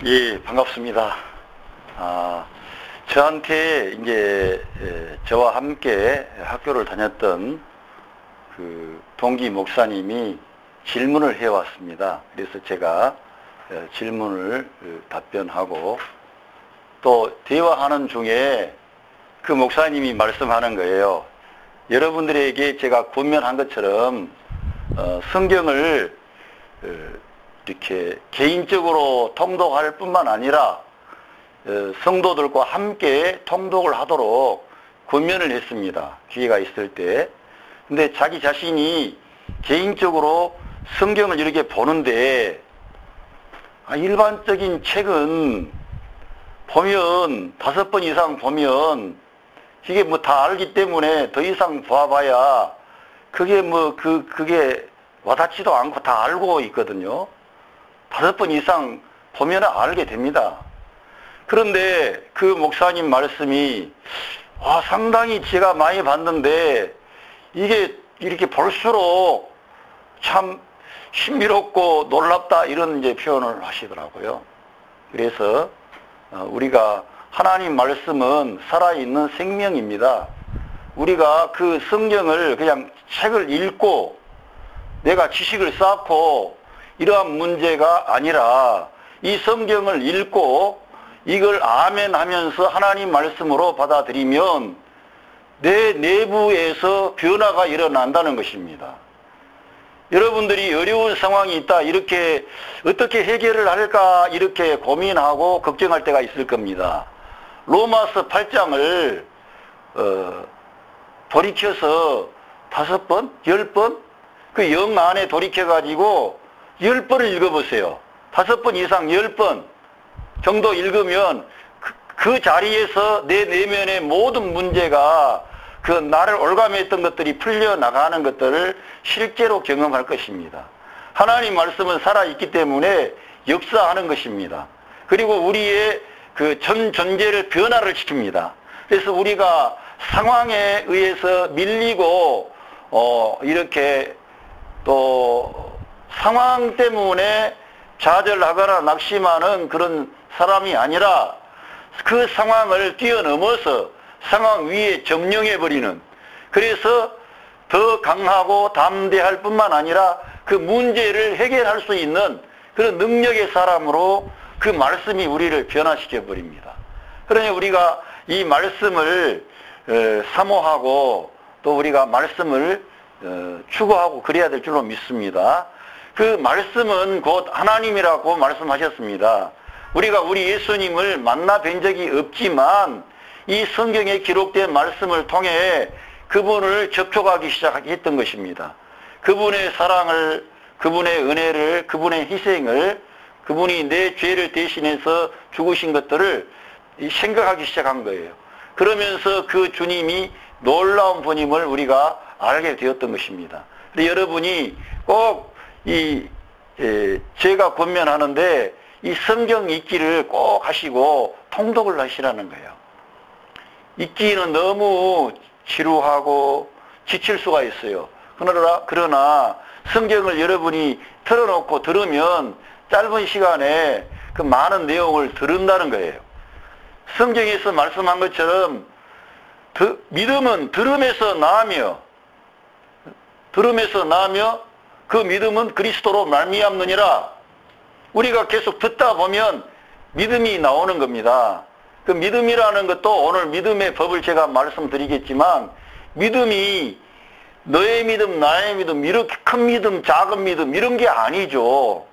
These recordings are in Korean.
예, 반갑습니다. 저한테 이제 저와 함께 학교를 다녔던 그 동기 목사님이 질문을 해왔습니다. 그래서 제가 질문을 답변하고 또 대화하는 중에 그 목사님이 말씀하는 거예요. 여러분들에게 제가 권면한 것처럼 성경을 이렇게 개인적으로 통독할 뿐만 아니라 성도들과 함께 통독을 하도록 권면을 했습니다. 기회가 있을 때. 근데 자기 자신이 개인적으로 성경을 이렇게 보는데 일반적인 책은 보면 5번 이상 보면 이게 뭐 다 알기 때문에 더 이상 봐봐야 그게 그게 와닿지도 않고 다 알고 있거든요. 5번 이상 보면 알게 됩니다. 그런데 그 목사님 말씀이 상당히 제가 많이 봤는데 이게 이렇게 볼수록 참 신비롭고 놀랍다 이런 이제 표현을 하시더라고요. 그래서 우리가 하나님 말씀은 살아있는 생명입니다. 우리가 그 성경을 그냥 책을 읽고 내가 지식을 쌓고 이러한 문제가 아니라 이 성경을 읽고 이걸 아멘 하면서 하나님 말씀으로 받아들이면 내 내부에서 변화가 일어난다는 것입니다. 여러분들이 어려운 상황이 있다 이렇게 어떻게 해결을 할까 이렇게 고민하고 걱정할 때가 있을 겁니다. 로마서 8장을 돌이켜서 5번, 10번 그 영 안에 돌이켜가지고 10번을 읽어보세요. 5번 이상 10번 정도 읽으면 그 자리에서 내 내면의 모든 문제가 그 나를 올가매했던 것들이 풀려나가는 것들을 실제로 경험할 것입니다. 하나님 말씀은 살아있기 때문에 역사하는 것입니다. 그리고 우리의 그 전 존재를 변화를 시킵니다. 그래서 우리가 상황에 의해서 밀리고 이렇게 또 상황 때문에 좌절하거나 낙심하는 그런 사람이 아니라 그 상황을 뛰어넘어서 상황 위에 점령해버리는, 그래서 더 강하고 담대할 뿐만 아니라 그 문제를 해결할 수 있는 그런 능력의 사람으로 그 말씀이 우리를 변화시켜 버립니다. 그러니 우리가 이 말씀을 사모하고 또 우리가 말씀을 추구하고 그래야 될 줄로 믿습니다. 그 말씀은 곧 하나님이라고 말씀하셨습니다. 우리가 우리 예수님을 만나 뵌 적이 없지만 이 성경에 기록된 말씀을 통해 그분을 접촉하기 시작했던 것입니다. 그분의 사랑을, 그분의 은혜를, 그분의 희생을, 그분이 내 죄를 대신해서 죽으신 것들을 생각하기 시작한 거예요. 그러면서 그 주님이 놀라운 분임을 우리가 알게 되었던 것입니다. 여러분이 꼭 제가 권면하는데 이 성경 읽기를 꼭 하시고 통독을 하시라는 거예요. 읽기는 너무 지루하고 지칠 수가 있어요. 그러나 성경을 여러분이 틀어놓고 들으면 짧은 시간에 그 많은 내용을 들은다는 거예요. 성경에서 말씀한 것처럼 믿음은 들음에서 나며 그 믿음은 그리스도로 말미암느니라. 우리가 계속 듣다 보면 믿음이 나오는 겁니다. 그 믿음이라는 것도 오늘 믿음의 법을 제가 말씀드리겠지만, 믿음이 너의 믿음, 나의 믿음, 이렇게 큰 믿음, 작은 믿음 이런 게 아니죠.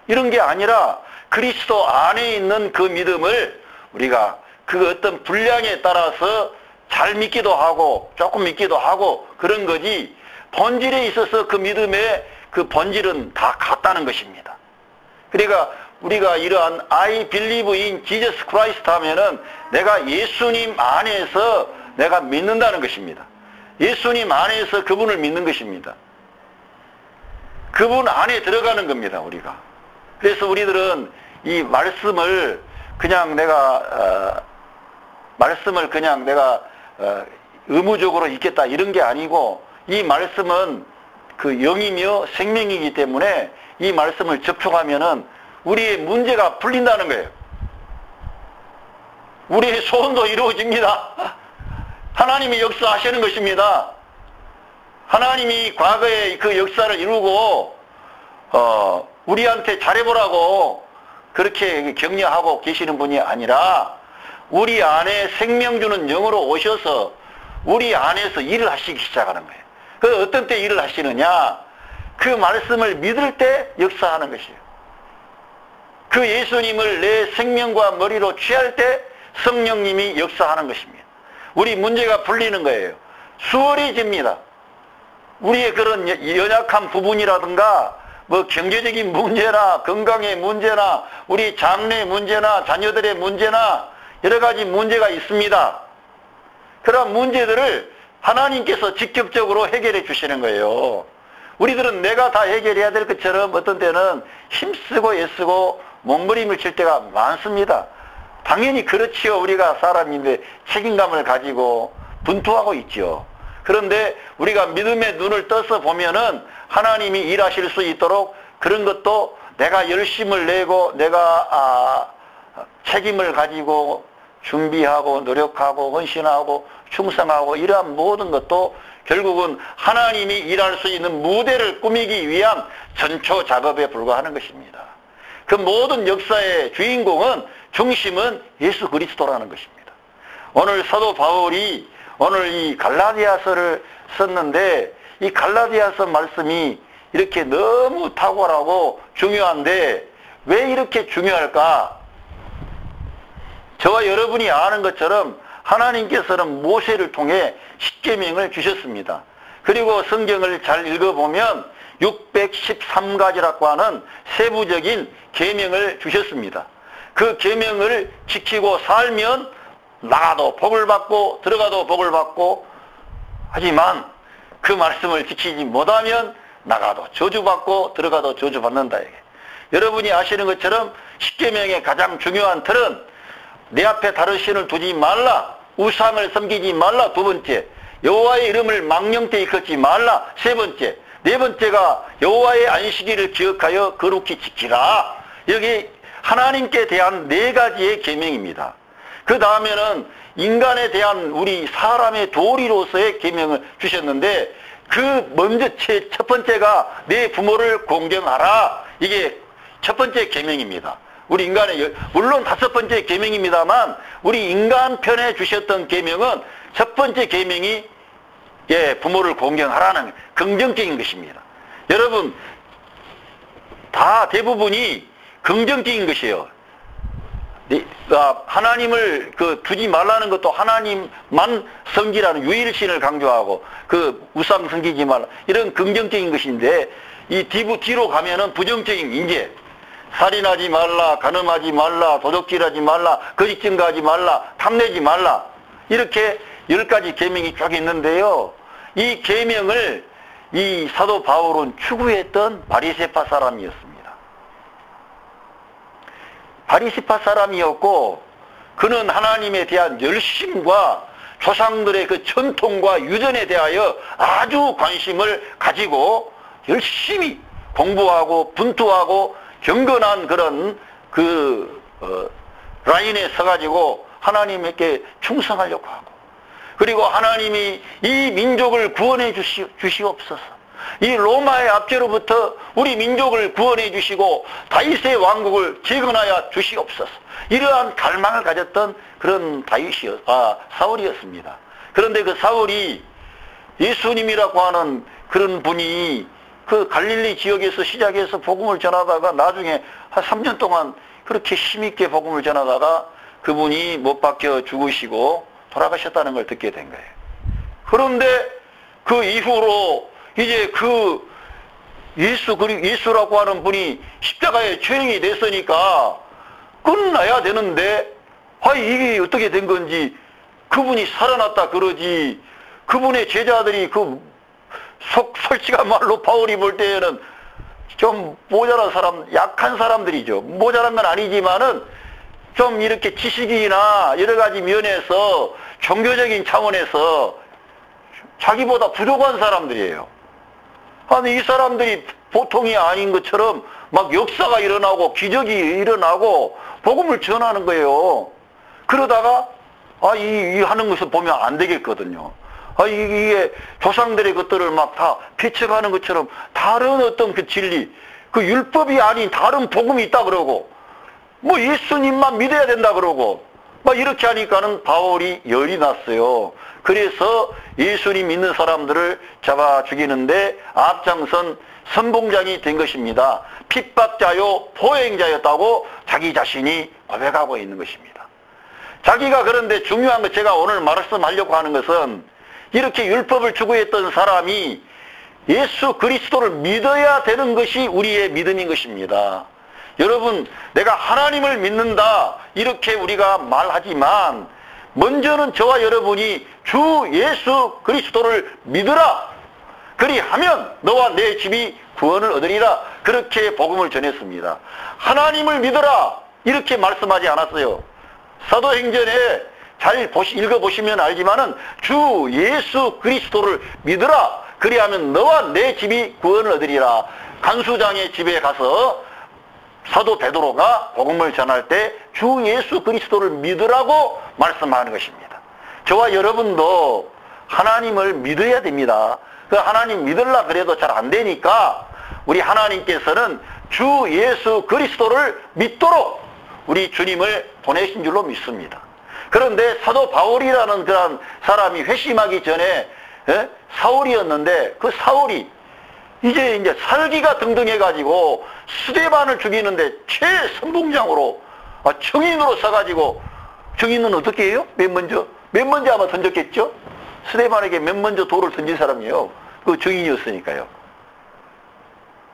이런 게 아니라 그리스도 안에 있는 그 믿음을 우리가 그 어떤 분량에 따라서 잘 믿기도 하고 조금 믿기도 하고 그런 거지, 본질에 있어서 그 믿음의 그 본질은 다 같다는 것입니다. 그러니까 우리가 이러한 I believe in Jesus Christ 하면은 내가 예수님 안에서 내가 믿는다는 것입니다. 예수님 안에서 그분을 믿는 것입니다. 그분 안에 들어가는 겁니다, 우리가. 그래서 우리들은 이 말씀을 그냥 내가 의무적으로 읽겠다 이런 게 아니고, 이 말씀은 그 영이며 생명이기 때문에 이 말씀을 접촉하면은 우리의 문제가 풀린다는 거예요. 우리의 소원도 이루어집니다. 하나님이 역사하시는 것입니다. 하나님이 과거에 그 역사를 이루고 우리한테 잘해보라고 그렇게 격려하고 계시는 분이 아니라 우리 안에 생명 주는 영으로 오셔서 우리 안에서 일을 하시기 시작하는 거예요. 그 어떤 때 일을 하시느냐? 그 말씀을 믿을 때 역사하는 것이에요. 그 예수님을 내 생명과 머리로 취할 때 성령님이 역사하는 것입니다. 우리 문제가 풀리는 거예요. 수월해집니다. 우리의 그런 연약한 부분이라든가 뭐 경제적인 문제나 건강의 문제나 우리 장래의 문제나 자녀들의 문제나 여러 가지 문제가 있습니다. 그런 문제들을 하나님께서 직접적으로 해결해 주시는 거예요. 우리들은 내가 다 해결해야 될 것처럼 어떤 때는 힘쓰고 애쓰고 몸부림을 칠 때가 많습니다. 당연히 그렇지요. 우리가 사람인데 책임감을 가지고 분투하고 있죠. 그런데 우리가 믿음의 눈을 떠서 보면은 하나님이 일하실 수 있도록 그런 것도 내가 열심을 내고 내가 책임을 가지고 준비하고 노력하고 헌신하고 충성하고 이러한 모든 것도 결국은 하나님이 일할 수 있는 무대를 꾸미기 위한 전초 작업에 불과하는 것입니다. 그 모든 역사의 주인공은 중심은 예수 그리스도라는 것입니다. 오늘 사도 바울이 오늘 이 갈라디아서를 썼는데 이 갈라디아서 말씀이 이렇게 너무 탁월하고 중요한데 왜 이렇게 중요할까? 저와 여러분이 아는 것처럼 하나님께서는 모세를 통해 십계명을 주셨습니다. 그리고 성경을 잘 읽어보면 613가지라고 하는 세부적인 계명을 주셨습니다. 그 계명을 지키고 살면 나가도 복을 받고 들어가도 복을 받고, 하지만 그 말씀을 지키지 못하면 나가도 저주받고 들어가도 저주받는다. 여러분이 아시는 것처럼 십계명의 가장 중요한 틀은 내 앞에 다른 신을 두지 말라, 우상을 섬기지 말라. 두 번째, 여호와의 이름을 망령되이 걷지 말라. 세 번째, 네 번째가 여호와의 안식일을 기억하여 거룩히 지키라. 여기 하나님께 대한 네 가지의 계명입니다. 그 다음에는 인간에 대한 우리 사람의 도리로서의 계명을 주셨는데 그 먼저 첫 번째가 내 부모를 공경하라. 이게 첫 번째 계명입니다. 우리 인간의, 물론 다섯 번째 계명입니다만 우리 인간 편에 주셨던 계명은 첫 번째 계명이 부모를 공경하라는 긍정적인 것입니다. 여러분 다 대부분이 긍정적인 것이에요. 하나님을 두지 말라는 것도 하나님만 섬기라는 유일신을 강조하고 그 우상 섬기지 말라 이런 긍정적인 것인데 이 뒤로 가면은 부정적인 이제 살인하지 말라, 간음하지 말라, 도둑질하지 말라, 거짓 증거하지 말라, 탐내지 말라 이렇게 10가지 계명이 쭉 있는데요. 이 계명을 이 사도 바울은 추구했던 바리새파 사람이었습니다. 바리새파 사람이었고 그는 하나님에 대한 열심과 조상들의 그 전통과 유전에 대하여 아주 관심을 가지고 열심히 공부하고 분투하고 경건한 그런 라인에 서가지고 하나님께 충성하려고 하고, 그리고 하나님이 이 민족을 구원해 주시옵소서, 이 로마의 압제로부터 우리 민족을 구원해 주시고 다윗의 왕국을 재건하여 주시옵소서, 이러한 갈망을 가졌던 그런 사울이었습니다. 그런데 그 사울이 예수님이라고 하는 그런 분이 그 갈릴리 지역에서 시작해서 복음을 전하다가 나중에 한 3년 동안 그렇게 힘있게 복음을 전하다가 그분이 못 박혀 죽으시고 돌아가셨다는 걸 듣게 된 거예요. 그런데 그 이후로 이제 그 예수라고 하는 분이 십자가에 처형이 됐으니까 끝나야 되는데 이게 어떻게 된 건지, 그분이 살아났다 그러지, 그분의 제자들이 솔직한 말로 바울이 볼 때에는 좀 모자란 사람, 약한 사람들이죠. 모자란 건 아니지만은 좀 이렇게 지식이나 여러 가지 면에서 종교적인 차원에서 자기보다 부족한 사람들이에요. 아니 이 사람들이 보통이 아닌 것처럼 막 역사가 일어나고 기적이 일어나고 복음을 전하는 거예요. 그러다가 이 하는 것을 보면 안 되겠거든요. 이게 조상들의 것들을 막 다 비춰가는 것처럼 다른 어떤 그 진리, 그 율법이 아닌 다른 복음이 있다 그러고, 뭐 예수님만 믿어야 된다 그러고, 막 이렇게 하니까는 바울이 열이 났어요. 그래서 예수님 믿는 사람들을 잡아 죽이는데 앞장선 선봉장이 된 것입니다. 핍박자요, 포행자였다고 자기 자신이 고백하고 있는 것입니다. 자기가 그런데 중요한 것, 제가 오늘 말씀하려고 하는 것은 이렇게 율법을 추구했던 사람이 예수 그리스도를 믿어야 되는 것이 우리의 믿음인 것입니다. 여러분, 내가 하나님을 믿는다 이렇게 우리가 말하지만 먼저는 저와 여러분이 주 예수 그리스도를 믿으라, 그리하면 너와 내 집이 구원을 얻으리라, 그렇게 복음을 전했습니다. 하나님을 믿어라 이렇게 말씀하지 않았어요. 사도행전에 잘 읽어보시면 알지만은 주 예수 그리스도를 믿으라, 그리하면 너와 내 집이 구원을 얻으리라. 간수장의 집에 가서 사도 베드로가 복음을 전할 때 주 예수 그리스도를 믿으라고 말씀하는 것입니다. 저와 여러분도 하나님을 믿어야 됩니다. 그 하나님 믿으려 그래도 잘 안 되니까 우리 하나님께서는 주 예수 그리스도를 믿도록 우리 주님을 보내신 줄로 믿습니다. 그런데 사도 바울이라는 그런 사람이 회심하기 전에 사울이었는데, 그 사울이 이제 살기가 등등해가지고 스데반을 죽이는데 최선봉장으로 증인으로 서가지고, 증인은 어떻게 해요? 맨 먼저 아마 던졌겠죠? 스데반에게 맨 먼저 돌을 던진 사람이에요. 그 증인이었으니까요.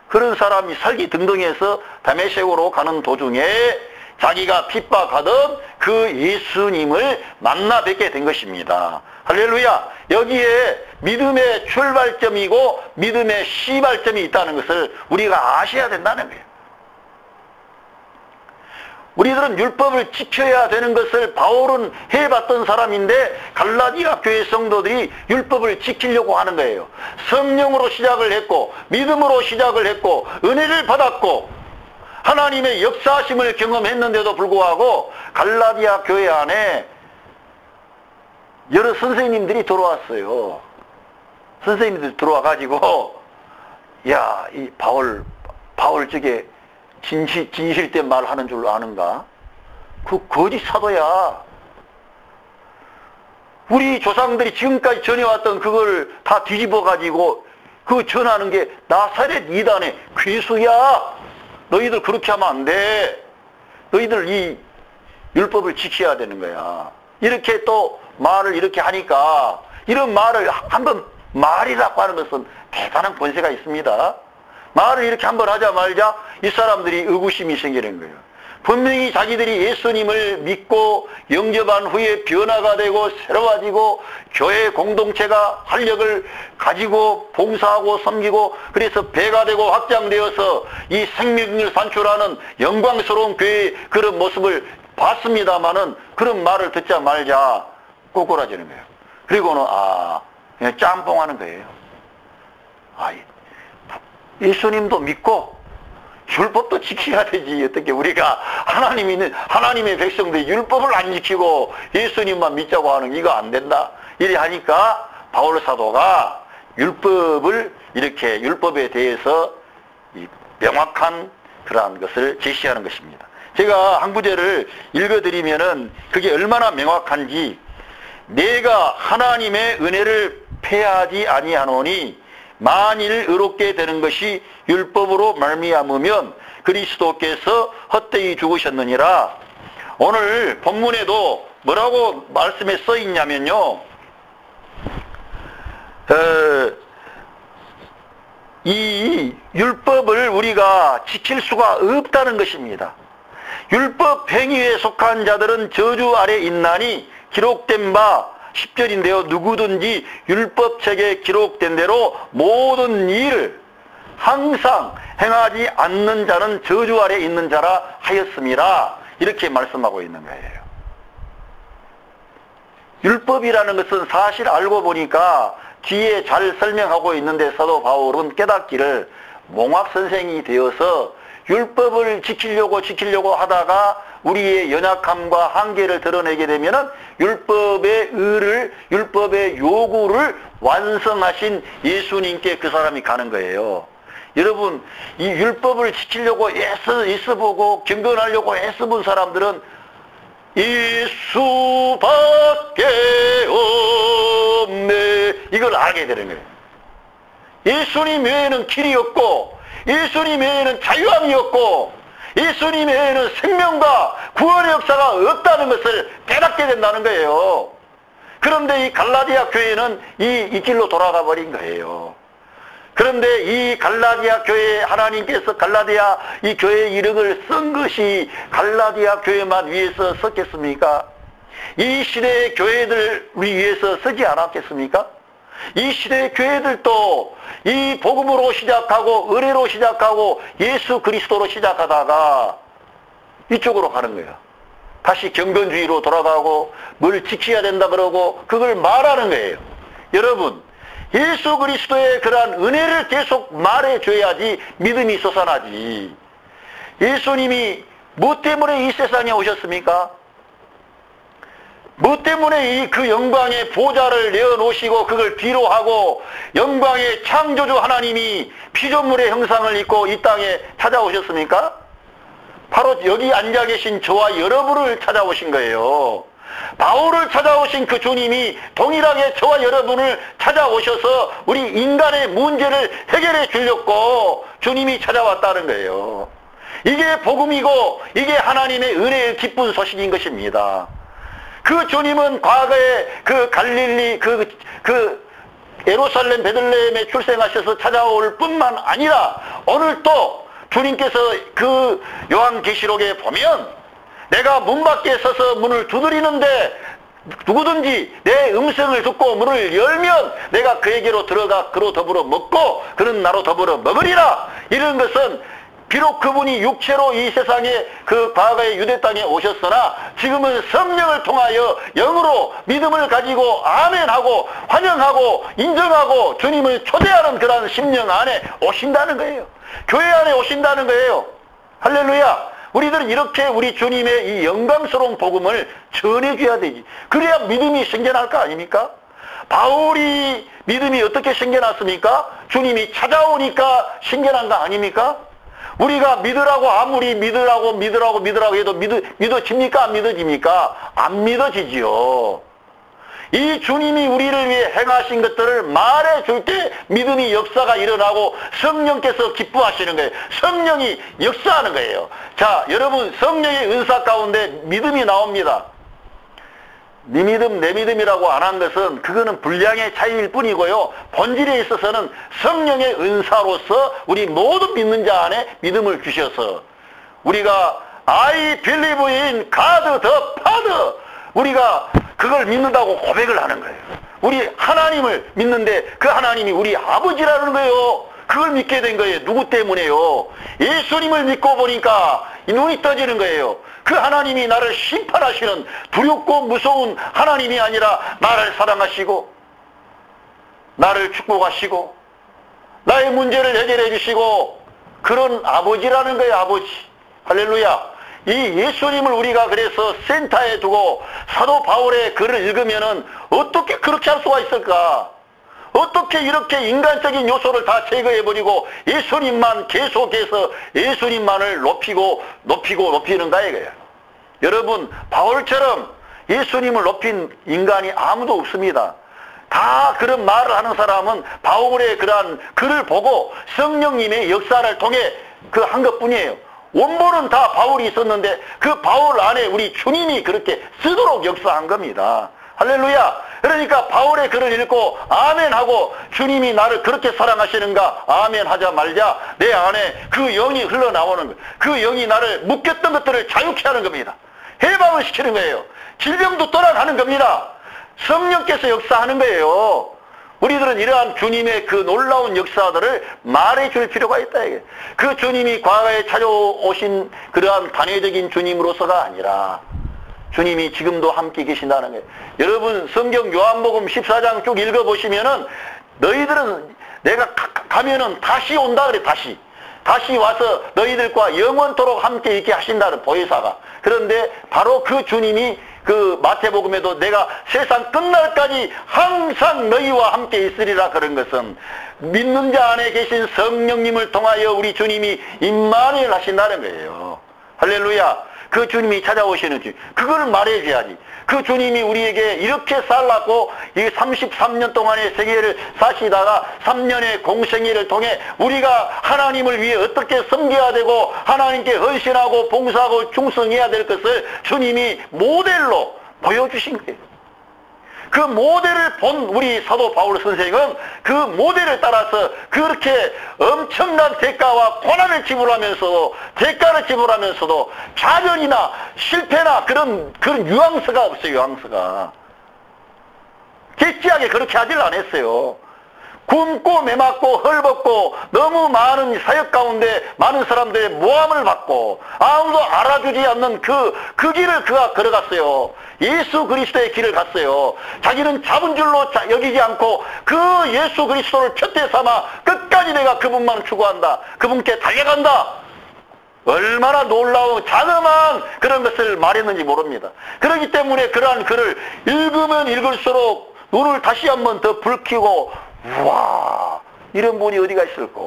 그런 사람이 살기 등등해서 다메섹으로 가는 도중에 자기가 핍박하던 그 예수님을 만나 뵙게 된 것입니다. 할렐루야. 여기에 믿음의 출발점이고 믿음의 시발점이 있다는 것을 우리가 아셔야 된다는 거예요. 우리들은 율법을 지켜야 되는 것을 바울은 해봤던 사람인데 갈라디아 교회 성도들이 율법을 지키려고 하는 거예요. 성령으로 시작을 했고 믿음으로 시작을 했고 은혜를 받았고 하나님의 역사하심을 경험했는데도 불구하고 갈라디아 교회 안에 여러 선생님들이 들어왔어요. 선생님들이 들어와가지고 야, 이 바울 저게 진실된 말 하는 줄 아는가? 그 거짓 사도야. 우리 조상들이 지금까지 전해왔던 그걸 다 뒤집어가지고 그 전하는 게 나사렛 이단의 괴수야. 너희들 그렇게 하면 안 돼. 너희들 이 율법을 지켜야 되는 거야. 이렇게 또 말을 이렇게 하니까, 이런 말을 한번 말이라고 하는 것은 대단한 권세가 있습니다. 말을 이렇게 한번 하자 말자 이 사람들이 의구심이 생기는 거예요. 분명히 자기들이 예수님을 믿고 영접한 후에 변화가 되고 새로워지고 교회 공동체가 활력을 가지고 봉사하고 섬기고 그래서 배가 되고 확장되어서 이 생명을 산출하는 영광스러운 교회의 그런 모습을 봤습니다마는 그런 말을 듣자 말자 꼬꾸라지는 거예요. 그리고는 그냥 짬뽕하는 거예요. 예수님도 믿고 율법도 지켜야 되지. 어떻게 우리가 하나님의 백성들이 율법을 안 지키고 예수님만 믿자고 하는 이거 안 된다. 이래 하니까 바울 사도가 율법에 대해서 명확한 그러한 것을 제시하는 것입니다. 제가 한 구절을 읽어드리면은 그게 얼마나 명확한지, 내가 하나님의 은혜를 패하지 아니하노니 만일 의롭게 되는 것이 율법으로 말미암으면 그리스도께서 헛되이 죽으셨느니라. 오늘 본문에도 뭐라고 말씀에 써 있냐면요, 이 율법을 우리가 지킬 수가 없다는 것입니다. 율법 행위에 속한 자들은 저주 아래 있나니 기록된 바 10절인데요. 누구든지 율법책에 기록된 대로 모든 일을 항상 행하지 않는 자는 저주 아래 있는 자라 하였음이라. 이렇게 말씀하고 있는 거예요. 율법이라는 것은 사실 알고 보니까 뒤에 잘 설명하고 있는데 사도 바울은 깨닫기를 몽학선생이 되어서 율법을 지키려고 하다가 우리의 연약함과 한계를 드러내게 되면은 율법의 요구를 완성하신 예수님께 그 사람이 가는 거예요. 여러분, 이 율법을 지키려고 애써보고 경건하려고 애써본 사람들은 예수밖에 없네, 이걸 알게 되는 거예요. 예수님 외에는 길이 없고, 예수님 외에는 자유함이 없고, 예수님 외에는 생명과 구원의 역사가 없다는 것을 깨닫게 된다는 거예요. 그런데 이 갈라디아 교회는 이 길로 돌아가 버린 거예요. 그런데 이 갈라디아 교회, 하나님께서 갈라디아 이 교회 이름을 쓴 것이 갈라디아 교회만 위해서 썼겠습니까? 이 시대의 교회들을 위해서 쓰지 않았겠습니까? 이 시대의 교회들도 이 복음으로 시작하고 은혜로 시작하고 예수 그리스도로 시작하다가 이쪽으로 가는 거예요. 다시 경건주의로 돌아가고 뭘 지켜야 된다 그러고 그걸 말하는 거예요. 여러분, 예수 그리스도의 그러한 은혜를 계속 말해줘야지 믿음이 솟아나지. 예수님이 뭐 때문에 이 세상에 오셨습니까? 뭐 때문에 그 영광의 보좌를 내어놓으시고 그걸 뒤로 하고 영광의 창조주 하나님이 피조물의 형상을 입고 이 땅에 찾아오셨습니까? 바로 여기 앉아 계신 저와 여러분을 찾아오신 거예요. 바울을 찾아오신 그 주님이 동일하게 저와 여러분을 찾아오셔서 우리 인간의 문제를 해결해 주려고 주님이 찾아왔다는 거예요. 이게 복음이고 이게 하나님의 은혜의 기쁜 소식인 것입니다. 그 주님은 과거에 그 갈릴리 그 예루살렘 베들레헴에 출생하셔서 찾아올 뿐만 아니라 오늘 또 주님께서 그 요한계시록에 보면 내가 문 밖에 서서 문을 두드리는데 누구든지 내 음성을 듣고 문을 열면 내가 그에게로 들어가 그로 더불어 먹고 그는 나로 더불어 먹으리라. 이런 것은 비록 그분이 육체로 이 세상에 그 과거의 유대 땅에 오셨으나 지금은 성령을 통하여 영으로 믿음을 가지고 아멘하고 환영하고 인정하고 주님을 초대하는 그런 심령 안에 오신다는 거예요. 교회 안에 오신다는 거예요. 할렐루야. 우리들은 이렇게 우리 주님의 이 영광스러운 복음을 전해줘야 되지. 그래야 믿음이 생겨날 거 아닙니까? 바울이 믿음이 어떻게 생겨났습니까? 주님이 찾아오니까 생겨난 거 아닙니까? 우리가 믿으라고 아무리 믿으라고 해도 믿어집니까? 안 믿어집니까? 안 믿어지지요. 이 주님이 우리를 위해 행하신 것들을 말해줄 때 믿음이 역사가 일어나고 성령께서 기뻐하시는 거예요. 성령이 역사하는 거예요. 자, 여러분, 성령의 은사 가운데 믿음이 나옵니다. 네 믿음 내 믿음이라고 안 한 것은 그거는 분량의 차이일 뿐이고요, 본질에 있어서는 성령의 은사로서 우리 모든 믿는 자 안에 믿음을 주셔서 우리가 I believe in God the Father, 우리가 그걸 믿는다고 고백을 하는 거예요. 우리 하나님을 믿는데 그 하나님이 우리 아버지라는 거예요. 그걸 믿게 된 거예요. 누구 때문에요? 예수님을 믿고 보니까 이 눈이 떠지는 거예요. 그 하나님이 나를 심판하시는 두렵고 무서운 하나님이 아니라 나를 사랑하시고 나를 축복하시고 나의 문제를 해결해 주시고 그런 아버지라는 거예요. 아버지. 할렐루야. 이 예수님을 우리가 그래서 센터에 두고 사도 바울의 글을 읽으면은 어떻게 그렇게 할 수가 있을까? 어떻게 이렇게 인간적인 요소를 다 제거해버리고 예수님만 계속해서 예수님만을 높이는가 이거예요. 여러분, 바울처럼 예수님을 높인 인간이 아무도 없습니다. 다 그런 말을 하는 사람은 바울의 그러한 글을 보고 성령님의 역사를 통해 그 한 것뿐이에요. 원본은 다 바울이 있었는데 그 바울 안에 우리 주님이 그렇게 쓰도록 역사한 겁니다. 할렐루야. 그러니까 바울의 글을 읽고 아멘하고 주님이 나를 그렇게 사랑하시는가 아멘하자 말자 내 안에 그 영이 흘러나오는 거예요. 그 영이 나를 묶였던 것들을 자유케 하는 겁니다. 해방을 시키는 거예요. 질병도 떠나가는 겁니다. 성령께서 역사하는 거예요. 우리들은 이러한 주님의 그 놀라운 역사들을 말해줄 필요가 있다. 이게. 그 주님이 과거에 찾아오신 그러한 단회적인 주님으로서가 아니라 주님이 지금도 함께 계신다는 거예요. 여러분, 성경 요한복음 14장 쭉 읽어보시면은 너희들은 내가 가면은 다시 온다 그래. 다시 와서 너희들과 영원토록 함께 있게 하신다는 보혜사가. 그런데 바로 그 주님이 그 마태복음에도 내가 세상 끝날까지 항상 너희와 함께 있으리라 그런 것은 믿는 자 안에 계신 성령님을 통하여 우리 주님이 임마누엘 하신다는 거예요. 할렐루야. 그 주님이 찾아오시는 주님, 그걸 말해줘야지. 그 주님이 우리에게 이렇게 살랐고 이 33년 동안의 세계를 사시다가 3년의 공생애를 통해 우리가 하나님을 위해 어떻게 섬겨야 되고 하나님께 헌신하고 봉사하고 충성해야 될 것을 주님이 모델로 보여주신 거예요. 그 모델을 본 우리 사도 바울 선생은 그 모델을 따라서 그렇게 엄청난 대가와 고난을 지불하면서도 대가를 지불하면서도 좌절이나 실패나 그런 유황스가 없어요. 유황스가 개찌하게 그렇게 하질 않았어요. 굶고 매맞고 헐벗고 너무 많은 사역 가운데 많은 사람들의 모함을 받고 아무도 알아주지 않는 그 길을 그가 걸어갔어요. 예수 그리스도의 길을 갔어요. 자기는 잡은 줄로 여기지 않고 그 예수 그리스도를 표대 삼아 끝까지 내가 그분만 추구한다. 그분께 달려간다. 얼마나 놀라운 자그마한 그런 것을 말했는지 모릅니다. 그렇기 때문에 그러한 글을 읽으면 읽을수록 눈을 다시 한번 더 붉히고 와, 이런 분이 어디가 있을까?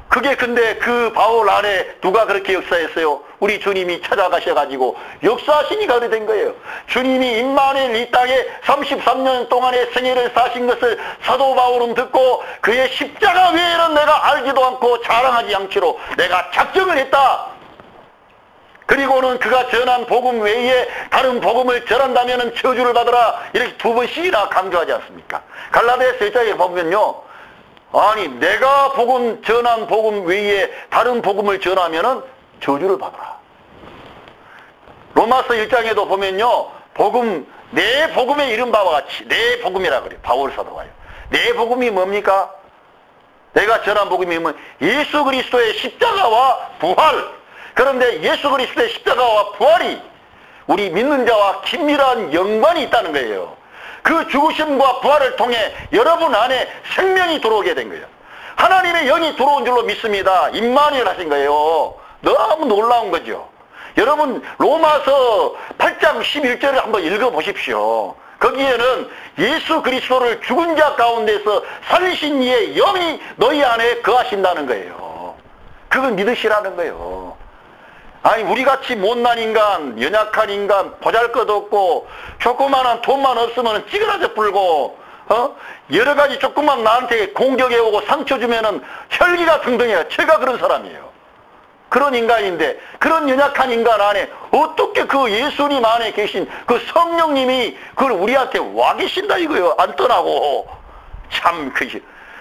그게 근데 그 바울 안에 누가 그렇게 역사했어요? 우리 주님이 찾아가셔가지고 역사하시니까 그렇게 된 거예요. 주님이 임마누엘 이 땅에 33년 동안의 생애를 사신 것을 사도 바울은 듣고 그의 십자가 외에는 내가 알지도 않고 자랑하지 않기로 내가 작정을 했다. 그리고는 그가 전한 복음 외에 다른 복음을 전한다면 저주를 받으라. 이렇게 두 번씩이나 강조하지 않습니까? 갈라디아서 1장에 보면요, 아니 내가 전한 복음 외에 다른 복음을 전하면 저주를 받으라. 로마서 1장에도 보면요, 내 복음의 이름 바와 같이 내 복음이라 그래요. 바울 사도가요. 내 복음이 뭡니까? 내가 전한 복음이 뭐 예수 그리스도의 십자가와 부활. 그런데 예수 그리스도의 십자가와 부활이 우리 믿는 자와 긴밀한 연관이 있다는 거예요. 그 죽으심과 부활을 통해 여러분 안에 생명이 들어오게 된 거예요. 하나님의 영이 들어온 줄로 믿습니다. 임마누엘 하신 거예요. 너무 놀라운 거죠. 여러분 로마서 8장 11절을 한번 읽어보십시오. 거기에는 예수 그리스도를 죽은 자 가운데서 살리신 이의 영이 너희 안에 거하신다는 거예요. 그걸 믿으시라는 거예요. 아니 우리같이 못난 인간, 연약한 인간, 보잘것없고 조그마한 돈만 없으면 찌그러져 불고 여러 가지 조금만 나한테 공격해오고 상처 주면은 혈기가 등등해요. 제가 그런 사람이에요. 그런 인간인데 그런 연약한 인간 안에 어떻게 그 예수님 안에 계신 그 성령님이 그걸 우리한테 와 계신다 이거요. 안 떠나고. 참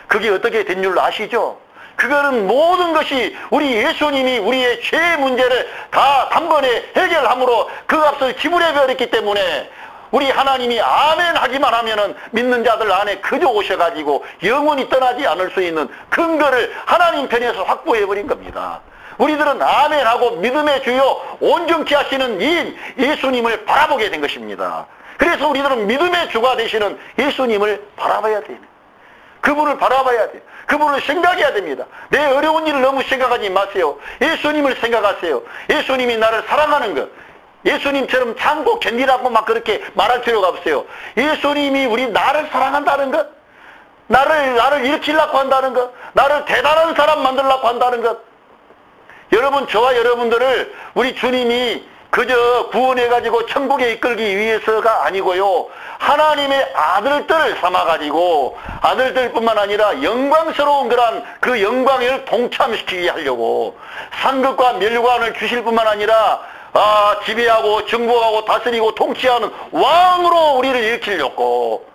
그게 어떻게 된 줄 아시죠? 그거는 모든 것이 우리 예수님이 우리의 죄의 문제를 다 단번에 해결함으로 그 값을 지불해버렸기 때문에 우리 하나님이 아멘 하기만 하면은 믿는 자들 안에 그저 오셔가지고 영원히 떠나지 않을 수 있는 근거를 하나님 편에서 확보해버린 겁니다. 우리들은 아멘하고 믿음의 주요 온전케 하시는 이 예수님을 바라보게 된 것입니다. 그래서 우리들은 믿음의 주가 되시는 예수님을 바라봐야 됩니다. 그분을 바라봐야 돼요. 그분을 생각해야 됩니다. 내 어려운 일을 너무 생각하지 마세요. 예수님을 생각하세요. 예수님이 나를 사랑하는 것. 예수님처럼 참고 견디라고 막 그렇게 말할 필요가 없어요. 예수님이 나를 사랑한다는 것, 나를 일으키려고 한다는 것, 나를 대단한 사람 만들려고 한다는 것. 여러분, 저와 여러분들을 우리 주님이 그저 구원해가지고 천국에 이끌기 위해서가 아니고요, 하나님의 아들들을 삼아가지고 아들들뿐만 아니라 영광스러운 그 영광을 동참시키게 하려고 상급과 멸관을 주실 뿐만 아니라 지배하고 정복하고 다스리고 통치하는 왕으로 우리를 일으키려고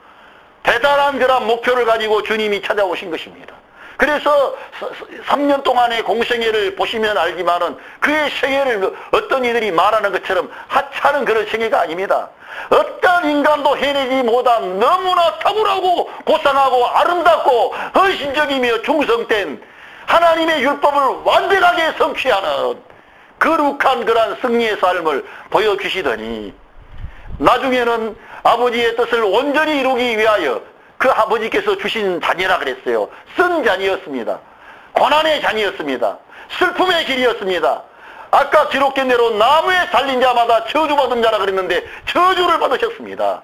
대단한 그런 목표를 가지고 주님이 찾아오신 것입니다. 그래서 3년 동안의 공생애를 보시면 알지만은 그의 생애를 어떤 이들이 말하는 것처럼 하찮은 그런 생애가 아닙니다. 어떤 인간도 해내지 못한 너무나 탁월하고 고상하고 아름답고 헌신적이며 충성된 하나님의 율법을 완벽하게 성취하는 거룩한 그러한 승리의 삶을 보여주시더니 나중에는 아버지의 뜻을 온전히 이루기 위하여 그 아버지께서 주신 자녀라 그랬어요. 쓴 자녀였습니다. 고난의 자녀였습니다. 슬픔의 길이었습니다. 아까 기록된 대로 나무에 달린 자마다 저주받은 자라 그랬는데 저주를 받으셨습니다.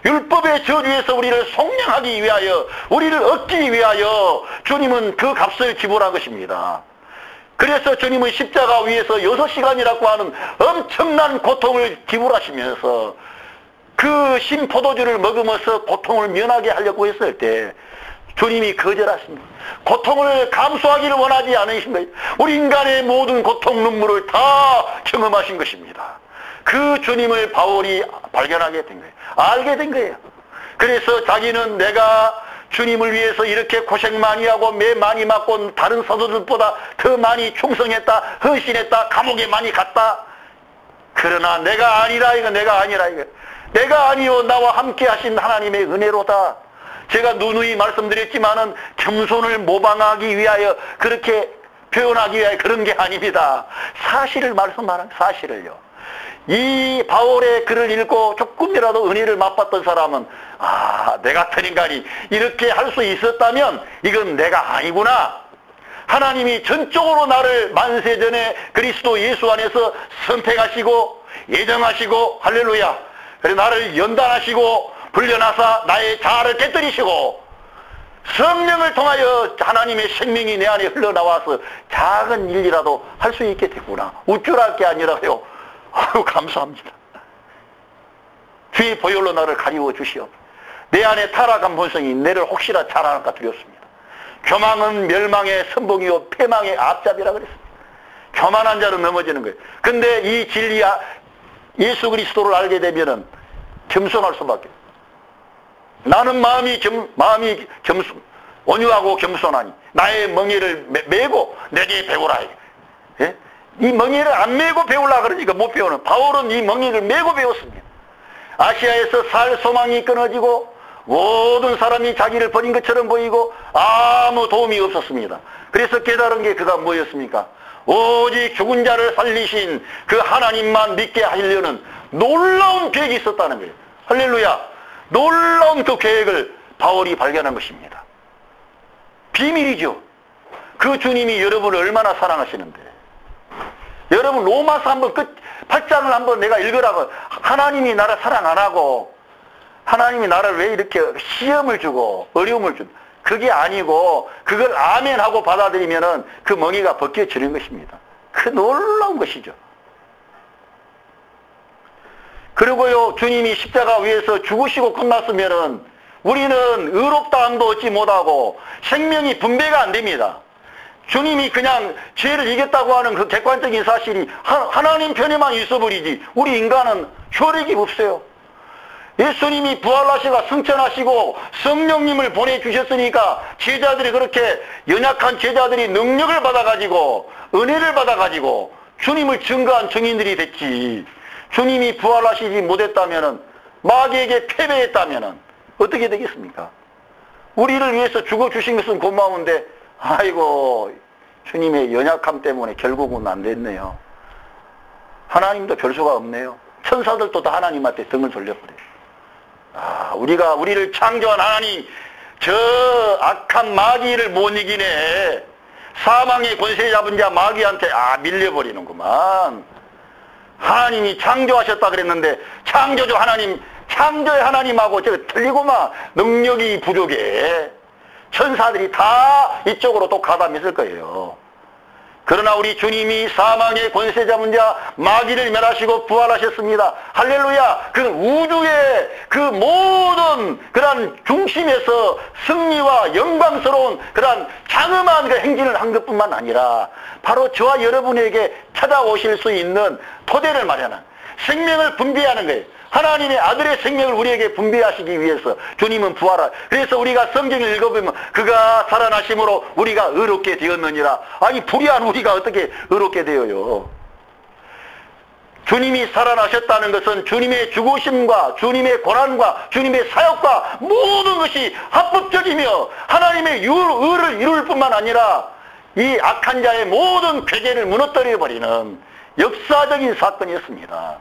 율법의 저주에서 우리를 속량하기 위하여, 우리를 얻기 위하여 주님은 그 값을 지불한 것입니다. 그래서 주님은 십자가 위에서 6시간이라고 하는 엄청난 고통을 지불하시면서 그 신포도주를 먹으면서 고통을 면하게 하려고 했을 때 주님이 거절하십니다. 고통을 감수하기를 원하지 않으신 거예요. 우리 인간의 모든 고통, 눈물을 다 경험하신 것입니다. 그 주님을 바울이 발견하게 된 거예요. 알게 된 거예요. 그래서 자기는 내가 주님을 위해서 이렇게 고생 많이 하고 매 많이 맞고 다른 사도들보다 더 많이 충성했다, 헌신했다, 감옥에 많이 갔다. 그러나 내가 아니라 이거, 내가 아니라 이거. 내가 아니요 나와 함께 하신 하나님의 은혜로다. 제가 누누이 말씀드렸지만은 겸손을 모방하기 위하여 그렇게 표현하기 위하여 그런 게 아닙니다. 사실을 말씀하는 사실을요. 이 바울의 글을 읽고 조금이라도 은혜를 맛봤던 사람은 내 같은 인간이 이렇게 할 수 있었다면 이건 내가 아니구나. 하나님이 전적으로 나를 만세전에 그리스도 예수 안에서 선택하시고 예정하시고 할렐루야. 그래 나를 연단하시고 불려나사 나의 자아를 깨뜨리시고 성령을 통하여 하나님의 생명이 내 안에 흘러나와서 작은 일이라도 할 수 있게 됐구나. 우쭐할 게 아니라요. 아유 감사합니다. 주의 보혈로 나를 가리워 주시오. 내 안에 타락한 본성이 내를 혹시나 자라날까 두렵습니다. 교만은 멸망의 선봉이요 패망의 앞잡이라 그랬습니다. 교만한 자는 넘어지는 거예요. 근데 이 진리야 예수 그리스도를 알게 되면은 겸손할 수밖에. 나는 마음이 온유하고 겸손하니 나의 멍에를 메고 내게 배우라. 예? 이 멍에를 안 메고 배우려 그러니까 못 배우는. 바울은 이 멍에를 메고 배웠습니다. 아시아에서 살 소망이 끊어지고 모든 사람이 자기를 버린 것처럼 보이고 아무 도움이 없었습니다. 그래서 깨달은 게 그가 뭐였습니까? 오직 죽은 자를 살리신 그 하나님만 믿게 하려는 놀라운 계획이 있었다는 거예요. 할렐루야. 놀라운 그 계획을 바울이 발견한 것입니다. 비밀이죠. 그 주님이 여러분을 얼마나 사랑하시는데. 여러분 로마서 한번 8장을 한번 내가 읽으라고. 하나님이 나를 사랑 안 하고 하나님이 나를 왜 이렇게 시험을 주고 어려움을 준, 그게 아니고 그걸 아멘 하고 받아들이면은 그 멍에가 벗겨지는 것입니다. 그 놀라운 것이죠. 그리고요 주님이 십자가 위에서 죽으시고 끝났으면은 우리는 의롭다함도 얻지 못하고 생명이 분배가 안 됩니다. 주님이 그냥 죄를 이겼다고 하는 그 객관적인 사실이 하나님 편에만 있어버리지 우리 인간은 효력이 없어요. 예수님이 부활하시고 승천하시고 성령님을 보내주셨으니까 제자들이 그렇게 연약한 제자들이 능력을 받아가지고 은혜를 받아가지고 주님을 증거한 증인들이 됐지. 주님이 부활하시지 못했다면 마귀에게 패배했다면 어떻게 되겠습니까? 우리를 위해서 죽어주신 것은 고마운데 아이고 주님의 연약함 때문에 결국은 안 됐네요. 하나님도 별 수가 없네요. 천사들도 다 하나님한테 등을 돌려버려요. 우리를 창조한 하나님 저 악한 마귀를 못 이기네. 사망의 권세 잡은 자 마귀한테 밀려버리는구만. 하나님이 창조하셨다 그랬는데 창조주 하나님, 창조의 하나님하고 저 틀리고만 능력이 부족해. 천사들이 다 이쪽으로 또 가담했을 거예요. 그러나 우리 주님이 사망의 권세 잡은 자 마귀를 멸하시고 부활하셨습니다. 할렐루야. 그 우주의 그 모든 그런 중심에서 승리와 영광스러운 그런 장엄한 그 행진을 한 것뿐만 아니라 바로 저와 여러분에게 찾아오실 수 있는 토대를 마련한 생명을 분배하는 거예요. 하나님의 아들의 생명을 우리에게 분배하시기 위해서 주님은 부활하. 그래서 우리가 성경을 읽어보면 그가 살아나심으로 우리가 의롭게 되었느니라. 아니 불의한 우리가 어떻게 의롭게 되어요? 주님이 살아나셨다는 것은 주님의 죽으심과 주님의 고난과 주님의 사역과 모든 것이 합법적이며 하나님의 의를 이룰 뿐만 아니라 이 악한 자의 모든 괴계를 무너뜨려버리는 역사적인 사건이었습니다.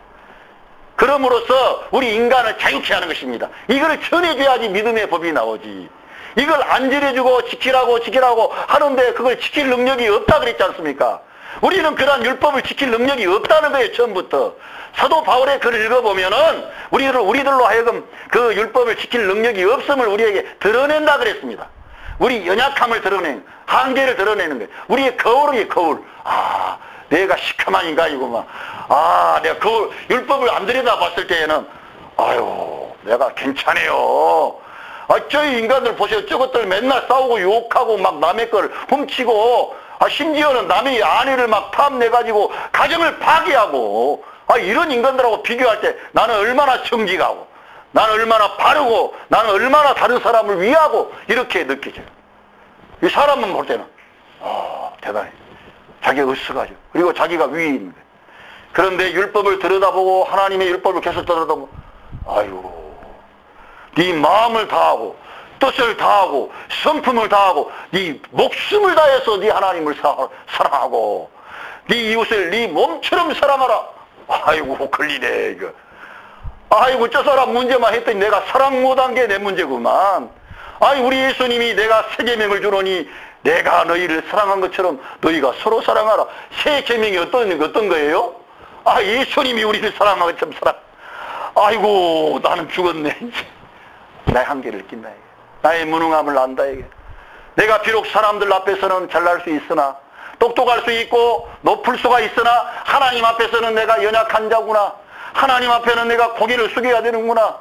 그럼으로써 우리 인간을 자유케 하는 것입니다. 이걸 전해줘야지 믿음의 법이 나오지. 이걸 안 전해주고 지키라고 하는데 그걸 지킬 능력이 없다 그랬지 않습니까? 우리는 그러한 율법을 지킬 능력이 없다는 거예요, 처음부터. 사도 바울의 글을 읽어보면은 우리들로 하여금 그 율법을 지킬 능력이 없음을 우리에게 드러낸다 그랬습니다. 우리 연약함을 드러내는, 한계를 드러내는 거예요. 우리의 거울. 아, 내가 시커먼 인간이구만. 아, 내가 거울, 율법을 안 들여다 봤을 때에는, 아유, 내가 괜찮아요. 아, 저희 인간들 보세요. 저것들 맨날 싸우고 욕하고 막 남의 걸 훔치고, 아, 심지어는 남의 아내를 막 탐내가지고 가정을 파괴하고, 아, 이런 인간들하고 비교할 때 나는 얼마나 정직하고, 나는 얼마나 바르고, 나는 얼마나 다른 사람을 위하고, 이렇게 느껴져요. 이 사람은 볼 때는, 대단해. 자기가 으쓱하죠. 그리고 자기가 위에 있는 거예요. 그런데 율법을 들여다보고, 하나님의 율법을 계속 들여다보고, 아유, 네 마음을 다하고, 뜻을 다하고, 성품을 다하고, 네 목숨을 다해서 네 하나님을 사랑하고, 네 이웃을 네 몸처럼 사랑하라. 아이고, 걸리네, 이거. 아이고, 저 사람 문제만 했더니 내가 사랑 못한 게 내 문제구만. 아니, 우리 예수님이 내가 새 계명을 주노니 내가 너희를 사랑한 것처럼 너희가 서로 사랑하라. 새 계명이 어떤 거예요? 아, 예수님이 우리를 사랑한 것처럼 아이고, 나는 죽었네. 나의 한계를 느낀다, 이게. 나의 무능함을 안다, 이게. 내가 비록 사람들 앞에서는 잘날 수 있으나, 똑똑할 수 있고 높을 수가 있으나 하나님 앞에서는 내가 연약한 자구나. 하나님 앞에는 내가 고개를 숙여야 되는구나.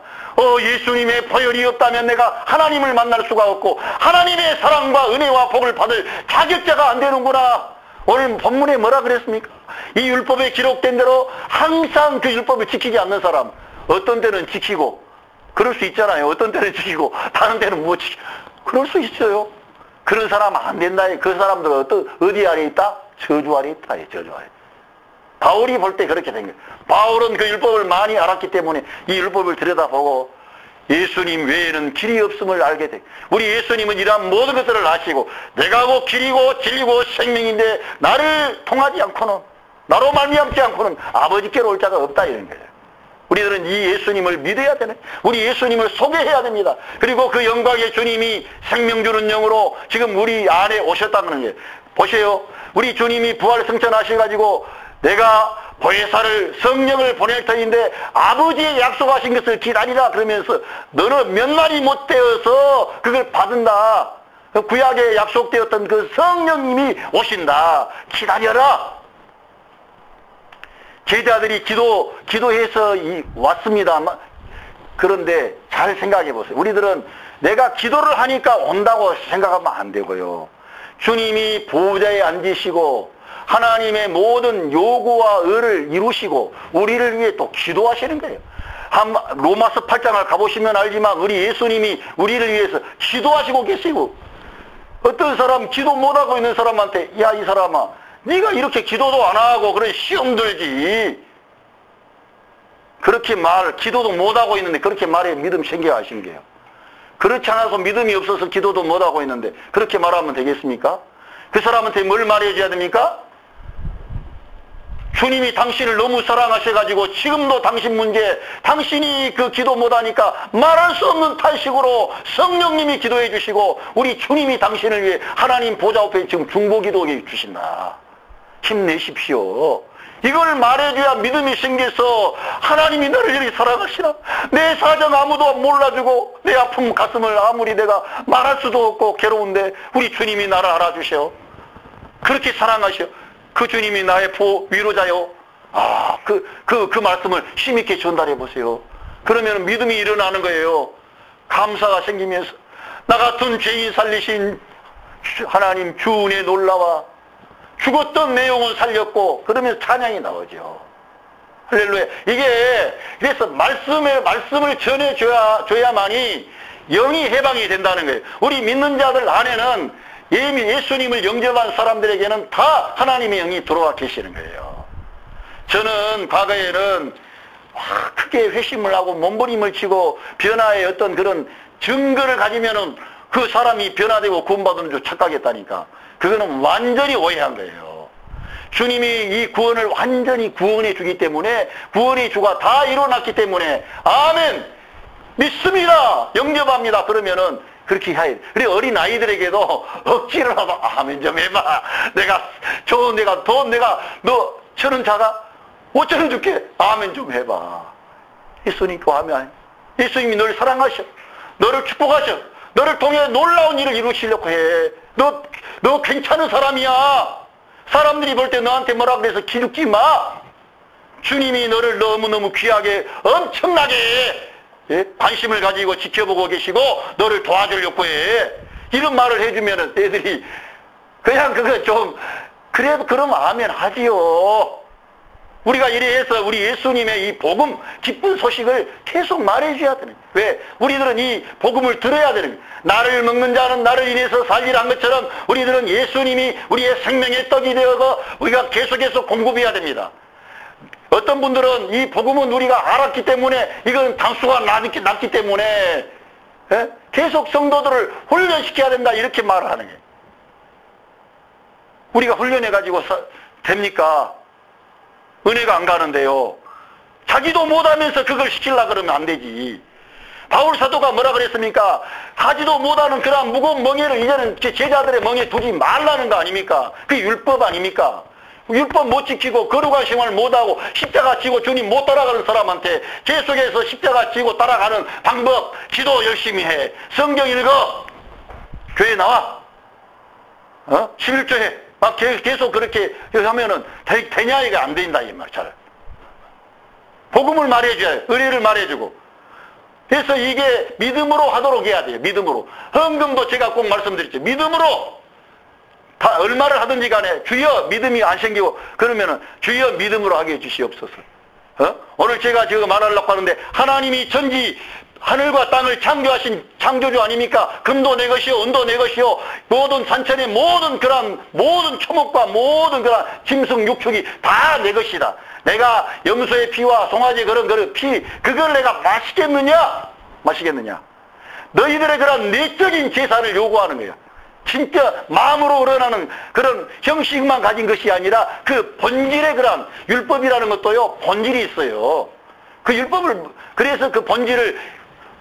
예수님의 보혈이 없다면 내가 하나님을 만날 수가 없고 하나님의 사랑과 은혜와 복을 받을 자격자가 안 되는구나. 오늘 본문에 뭐라 그랬습니까? 이 율법에 기록된 대로 항상 그 율법을 지키지 않는 사람, 어떤 때는 지키고, 그럴 수 있잖아요. 어떤 때는 지키고 다른 때는 못 지키고, 그럴 수 있어요. 그런 사람 안 된다. 그 사람들은 어디 아래 있다? 저주 아래 있다. 저주 아래. 바울이 볼 때 그렇게 된 거예요. 바울은 그 율법을 많이 알았기 때문에 이 율법을 들여다보고 예수님 외에는 길이 없음을 알게 돼. 우리 예수님은 이러한 모든 것들을 아시고 내가 곧 길이고 진리고 생명인데 나를 통하지 않고는, 나로 말미암지 않고는 아버지께로 올 자가 없다, 이런 거예요. 우리들은 이 예수님을 믿어야 되네. 우리 예수님을 소개해야 됩니다. 그리고 그 영광의 주님이 생명 주는 영으로 지금 우리 안에 오셨다는 게, 보세요. 우리 주님이 부활 승천하셔가지고 내가 보혜사를, 성령을 보낼 터인데 아버지의 약속하신 것을 기다리라 그러면서 너는 몇 날이 못 되어서 그걸 받은다. 구약에 약속되었던 그 성령님이 오신다. 기다려라. 제자들이 기도해서 왔습니다. 그런데 잘 생각해 보세요. 우리들은 내가 기도를 하니까 온다고 생각하면 안 되고요. 주님이 보좌에 앉으시고 하나님의 모든 요구와 의를 이루시고 우리를 위해 또 기도하시는 거예요. 로마서 8장을 가보시면 알지만 우리 예수님이 우리를 위해서 기도하시고 계시고, 어떤 사람 기도 못하고 있는 사람한테, 야, 이 사람아, 네가 이렇게 기도도 안 하고 그런 시험 들지, 그렇게 기도도 못하고 있는데 그렇게 말해 믿음 챙겨하신 게요. 그렇지 않아서 믿음이 없어서 기도도 못하고 있는데 그렇게 말하면 되겠습니까? 그 사람한테 뭘 말해줘야 됩니까? 주님이 당신을 너무 사랑하셔가지고 지금도 당신 문제, 당신이 그 기도 못하니까 말할 수 없는 탄식으로 성령님이 기도해 주시고 우리 주님이 당신을 위해 하나님 보좌 앞에 지금 중보기도해 주신다. 힘내십시오. 이걸 말해줘야 믿음이 생겨서 하나님이 너를 이렇게 사랑하시나? 내 사정 아무도 몰라주고 내 아픔 가슴을 아무리 내가 말할 수도 없고 괴로운데 우리 주님이 나를 알아주셔. 그렇게 사랑하셔. 그 주님이 나의 위로자요. 그 말씀을 힘있게 전달해 보세요. 그러면 믿음이 일어나는 거예요. 감사가 생기면서 나 같은 죄인 살리신 하나님 주 은혜 놀라와 죽었던 내용은 살렸고, 그러면서 찬양이 나오죠. 할렐루야. 그래서 말씀을 전해줘야만이 영이 해방이 된다는 거예요. 우리 믿는 자들 안에는 예수님을 영접한 사람들에게는 다 하나님의 영이 들어와 계시는 거예요. 저는 과거에는 크게 회심을 하고 몸부림을 치고 변화의 어떤 그런 증거를 가지면은 그 사람이 변화되고 구원받는 줄 착각했다니까. 그거는 완전히 오해한 거예요. 주님이 이 구원을 완전히 구원해 주기 때문에, 구원의 주가 다 일어났기 때문에 아멘 믿습니다 영접합니다 그러면은 그렇게 해야 돼. 그리고 어린 아이들에게도 억지로라도 아멘 좀 해봐. 내가 돈 내가 너 1,000원 자가 5,000원 줄게. 아멘 좀 해봐. 예수님 교하면 예수님이 너를 사랑하셔. 너를 축복하셔. 너를 통해 놀라운 일을 이루시려고 해. 너 괜찮은 사람이야. 사람들이 볼 때 너한테 뭐라 그래서 기죽지 마. 주님이 너를 너무너무 귀하게 엄청나게 관심을 가지고 지켜보고 계시고 너를 도와주려고 해. 이런 말을 해주면 애들이 그냥 그거 좀 그래도 그러면 아멘 하지요. 우리가 이래 해서 우리 예수님의 이 복음 기쁜 소식을 계속 말해줘야 되는 거예요. 왜? 우리들은 이 복음을 들어야 되는 거예요. 나를 먹는 자는 나를 인해서 살리란 것처럼 우리들은 예수님이 우리의 생명의 떡이 되어서 우리가 계속해서 공급해야 됩니다. 어떤 분들은 이 복음은 우리가 알았기 때문에 이건 당수가 낮기 때문에 계속 성도들을 훈련시켜야 된다 이렇게 말을 하는 거예요. 우리가 훈련해가지고 됩니까? 은혜가 안 가는데요. 자기도 못하면서 그걸 시키려고 그러면 안 되지. 바울 사도가 뭐라 그랬습니까? 하지도 못하는 그런 무거운 멍에를 이제는 제자들의 멍에 두지 말라는 거 아닙니까? 그게 율법 아닙니까? 율법 못 지키고 거룩한 생활 못하고 십자가 지고 주님 못 따라가는 사람한테 계속해서 십자가 지고 따라가는 방법, 기도 열심히 해. 성경 읽어. 교회 나와. 11조 해. 막 계속 그렇게 하면은 되냐 이게 안 된다 이 말. 잘 복음을 말해줘야 은혜를 말해주고. 그래서 이게 믿음으로 하도록 해야 돼요. 믿음으로. 헌금도 제가 꼭 말씀드렸죠. 믿음으로 다 얼마를 하든지 간에 주여 믿음이 안 생기고 그러면은 주여 믿음으로 하게 해주시옵소서. 오늘 제가 지금 말하려고 하는데 하나님이 전지 하늘과 땅을 창조하신 창조주 아닙니까? 금도 내 것이요 은도 내 것이요 모든 산천의 모든 초목과 모든 그런 짐승 육축이 다 내 것이다. 내가 염소의 피와 송아지 그런 피 그걸 내가 마시겠느냐? 너희들의 그런 내적인 제사를 요구하는 거야. 진짜 마음으로 우러나는 그런 형식만 가진 것이 아니라 그 본질의 그런 율법이라는 것도요 본질이 있어요. 그 율법을 그래서 그 본질을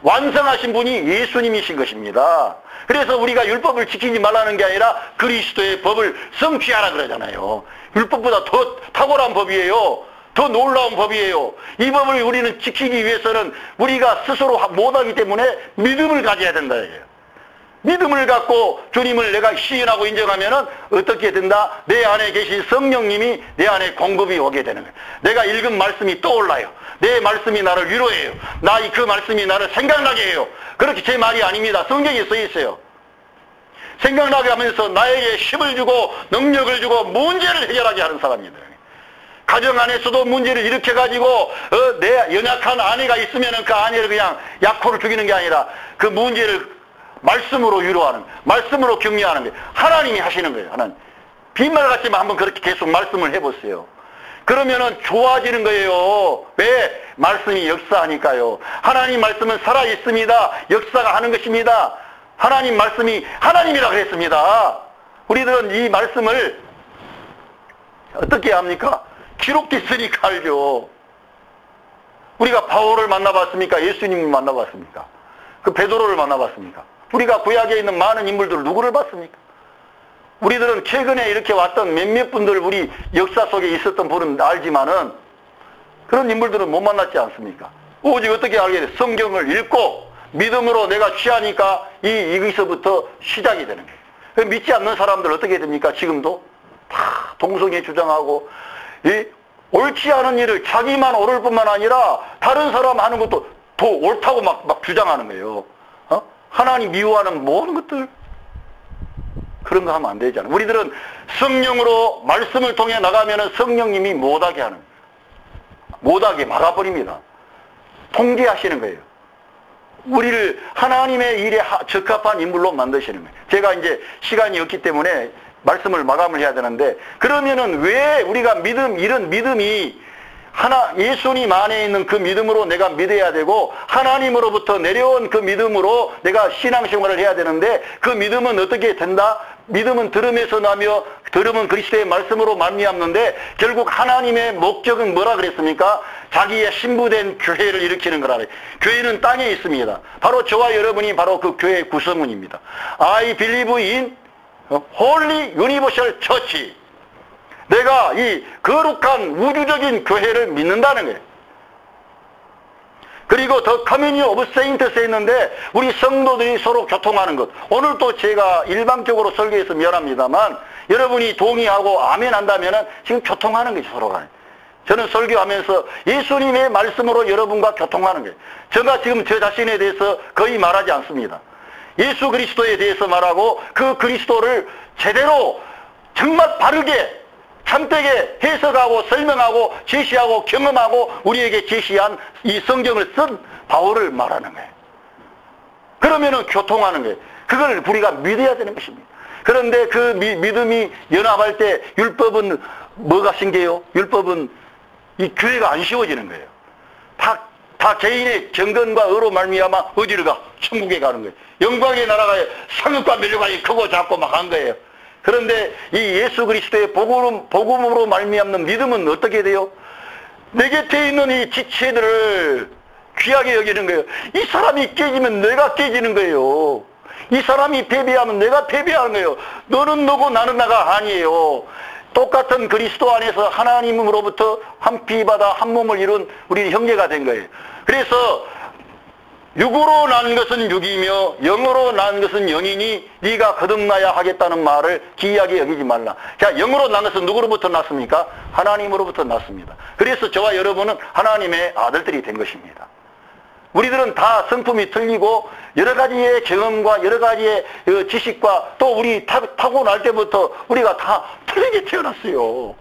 완성하신 분이 예수님이신 것입니다. 그래서 우리가 율법을 지키지 말라는 게 아니라 그리스도의 법을 성취하라 그러잖아요. 율법보다 더 탁월한 법이에요. 더 놀라운 법이에요. 이 법을 우리는 지키기 위해서는 우리가 스스로 못하기 때문에 믿음을 가져야 된다 이거예요. 믿음을 갖고 주님을 내가 시인하고 인정하면은 어떻게 된다? 내 안에 계신 성령님이 내 안에 공급이 오게 되는 거예요. 내가 읽은 말씀이 떠올라요. 내 말씀이 나를 위로해요. 그 말씀이 나를 생각나게 해요. 그렇게 제 말이 아닙니다. 성경에 써 있어요. 생각나게 하면서 나에게 힘을 주고 능력을 주고 문제를 해결하게 하는 사람입니다. 가정 안에서도 문제를 일으켜가지고 내 연약한 아내가 있으면은 그 아내를 그냥 약호를 죽이는 게 아니라 그 문제를 말씀으로 위로하는, 말씀으로 격려하는 거예요. 하나님이 하시는 거예요. 하나님. 빈말 같지만 한번 그렇게 계속 말씀을 해보세요. 그러면은 좋아지는 거예요. 왜? 말씀이 역사하니까요. 하나님 말씀은 살아있습니다. 역사가 하는 것입니다. 하나님 말씀이 하나님이라 그랬습니다. 우리들은 이 말씀을 어떻게 합니까? 기록됐으니까 알죠. 우리가 바울을 만나봤습니까? 예수님을 만나봤습니까? 그 베드로를 만나봤습니까? 우리가 구약에 있는 많은 인물들 누구를 봤습니까? 우리들은 최근에 이렇게 왔던 몇몇 분들 우리 역사 속에 있었던 분은 알지만은 그런 인물들은 못 만났지 않습니까? 오직 어떻게 알게 돼? 성경을 읽고 믿음으로 내가 취하니까 여기서부터 시작이 되는 거예요. 믿지 않는 사람들 어떻게 됩니까? 지금도 다 동성애 주장하고 옳지 않은 일을 자기만 옳을 뿐만 아니라 다른 사람 하는 것도 더 옳다고 막 주장하는 거예요. 하나님 미워하는 모든 것들 그런 거 하면 안 되잖아요. 우리들은 성령으로 말씀을 통해 나가면 성령님이 못하게 하는 거예요. 못하게 막아버립니다. 통제하시는 거예요. 우리를 하나님의 일에 적합한 인물로 만드시는 거예요. 제가 이제 시간이 없기 때문에 말씀을 마감을 해야 되는데 그러면은 왜 우리가 이런 믿음이 예수님 안에 있는 그 믿음으로 내가 믿어야 되고 하나님으로부터 내려온 그 믿음으로 내가 신앙생활을 해야 되는데 그 믿음은 어떻게 된다? 믿음은 들음에서 나며 들음은 그리스도의 말씀으로 말미암는데 결국 하나님의 목적은 뭐라 그랬습니까? 자기의 신부된 교회를 일으키는 거라. 교회는 땅에 있습니다. 바로 저와 여러분이 바로 그 교회의 구성원입니다. I believe in Holy Universal Church. 내가 이 거룩한 우주적인 교회를 믿는다는 거예요. 그리고 더 커뮤니 오브 세인트스에 있는데 우리 성도들이 서로 교통하는 것. 오늘 또 제가 일방적으로 설교해서 미안합니다만 여러분이 동의하고 아멘 한다면 지금 교통하는 거죠, 서로가. 저는 설교하면서 예수님의 말씀으로 여러분과 교통하는 거예요. 제가 지금 저 자신에 대해서 거의 말하지 않습니다. 예수 그리스도에 대해서 말하고 그 그리스도를 제대로 정말 바르게 참되게 해석하고 설명하고 제시하고 경험하고 우리에게 제시한 이 성경을 쓴 바울을 말하는 거예요. 그러면은 교통하는 거예요. 그걸 우리가 믿어야 되는 것입니다. 그런데 그 믿음이 연합할 때 율법은 뭐가 생겨요? 율법은 이 교회가 안 씌워지는 거예요. 다 개인의 경건과 의로 말미암아 어디를 가? 천국에 가는 거예요. 영광의 나라가 상급과 멸류가 크고 작고 막 한 거예요. 그런데 이 예수 그리스도의 복음으로 말미암는 믿음은 어떻게 돼요? 내 곁에 있는 이 지체들을 귀하게 여기는 거예요. 이 사람이 깨지면 내가 깨지는 거예요. 이 사람이 패배하면 내가 패배하는 거예요. 너는 너고 나는 나가 아니에요. 똑같은 그리스도 안에서 하나님으로부터 한 피받아 한 몸을 이룬 우리 형제가 된 거예요. 그래서 육으로 난 것은 육이며 영으로 난 것은 영이니 네가 거듭나야 하겠다는 말을 기이하게 여기지 말라. 자, 영으로 난 것은 누구로부터 났습니까? 하나님으로부터 났습니다. 그래서 저와 여러분은 하나님의 아들들이 된 것입니다. 우리들은 다 성품이 틀리고 여러 가지의 경험과 여러 가지의 지식과 또 우리 타고날 때부터 우리가 다 틀리게 태어났어요.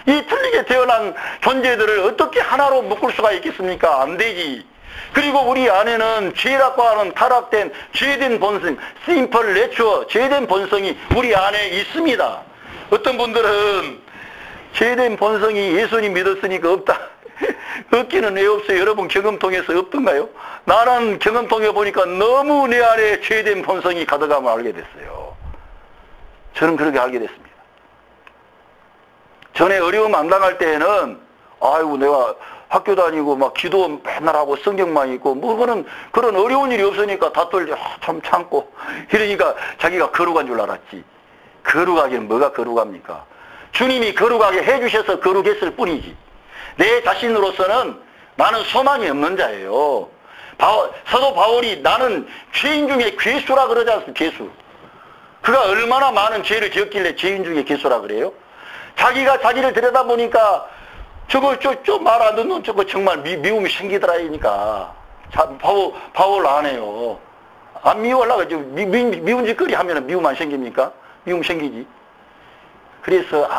이 틀리게 태어난 존재들을 어떻게 하나로 묶을 수가 있겠습니까? 안 되지. 그리고 우리 안에는 죄라고 하는 타락된 죄된 본성, 심플 내추어, 죄된 본성이 우리 안에 있습니다. 어떤 분들은 죄된 본성이 예수님 믿었으니까 없다. 없기는 왜 없어요? 여러분 경험 통해서 없던가요? 나는 경험 통해 보니까 너무 내 안에 죄된 본성이 가득함을 알게 됐어요. 저는 그렇게 알게 됐습니다. 전에 어려움 안 당할 때에는 아이고 내가 학교 다니고 막 기도 맨날 하고 성경만 읽고 뭐 그런 어려운 일이 없으니까 다 떨려 참 참고 이러니까 자기가 거룩한 줄 알았지. 거룩하기는 뭐가 거룩합니까? 주님이 거룩하게 해주셔서 거룩했을 뿐이지. 내 자신으로서는 나는 소망이 없는 자예요. 사도 바울이 나는 죄인 중에 괴수라 그러지 않습니까? 괴수. 그가 얼마나 많은 죄를 지었길래 죄인 중에 괴수라 그래요? 자기가 자기를 들여다보니까 저거 좀 말 안 듣는 저거 정말 미움이 생기더라니까. 바울 안 해요. 안 미워하려고 미운 짓거리 하면 미움 안 생깁니까? 미움 생기지. 그래서